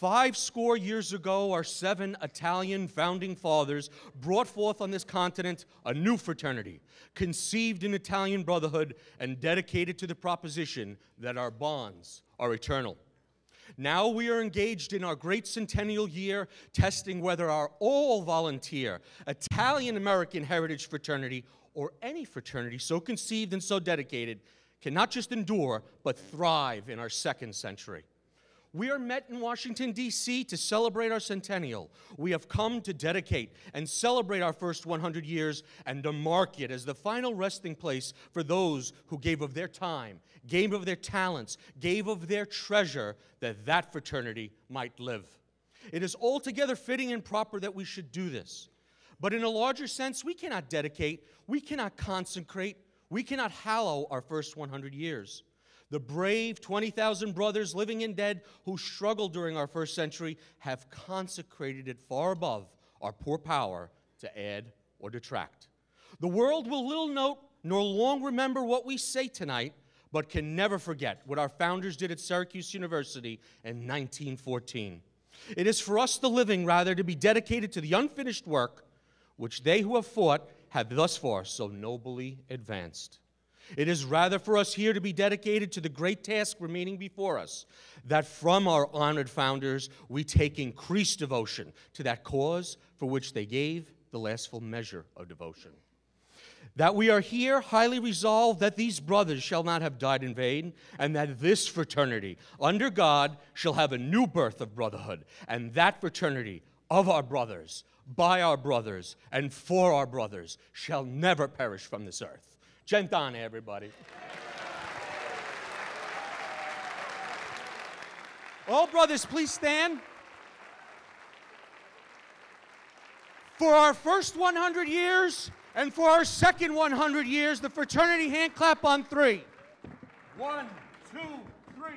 5 years ago, our 7 Italian founding fathers brought forth on this continent a new fraternity, conceived in Italian brotherhood and dedicated to the proposition that our bonds are eternal. Now we are engaged in our great centennial year, testing whether our all-volunteer Italian-American heritage fraternity, or any fraternity so conceived and so dedicated, can not just endure, but thrive in our 2nd century. We are met in Washington, D.C. to celebrate our centennial. We have come to dedicate and celebrate our first 100 years and to mark it as the final resting place for those who gave of their time, gave of their talents, gave of their treasure, that that fraternity might live. It is altogether fitting and proper that we should do this. But in a larger sense, we cannot dedicate, we cannot consecrate, we cannot hallow our first 100 years. The brave 20,000 brothers, living and dead, who struggled during our first century have consecrated it far above our poor power to add or detract. The world will little note nor long remember what we say tonight, but can never forget what our founders did at Syracuse University in 1914. It is for us, the living, rather, to be dedicated to the unfinished work which they who have fought have thus far so nobly advanced. It is rather for us here to be dedicated to the great task remaining before us, that from our honored founders we take increased devotion to that cause for which they gave the last full measure of devotion. That we are here highly resolved that these brothers shall not have died in vain, and that this fraternity, under God, shall have a new birth of brotherhood, and that fraternity of our brothers, by our brothers, and for our brothers, shall never perish from this earth. Gentane, everybody. All brothers, please stand. For our first 100 years and for our second 100 years, the fraternity hand clap on 3. 1, 2, 3.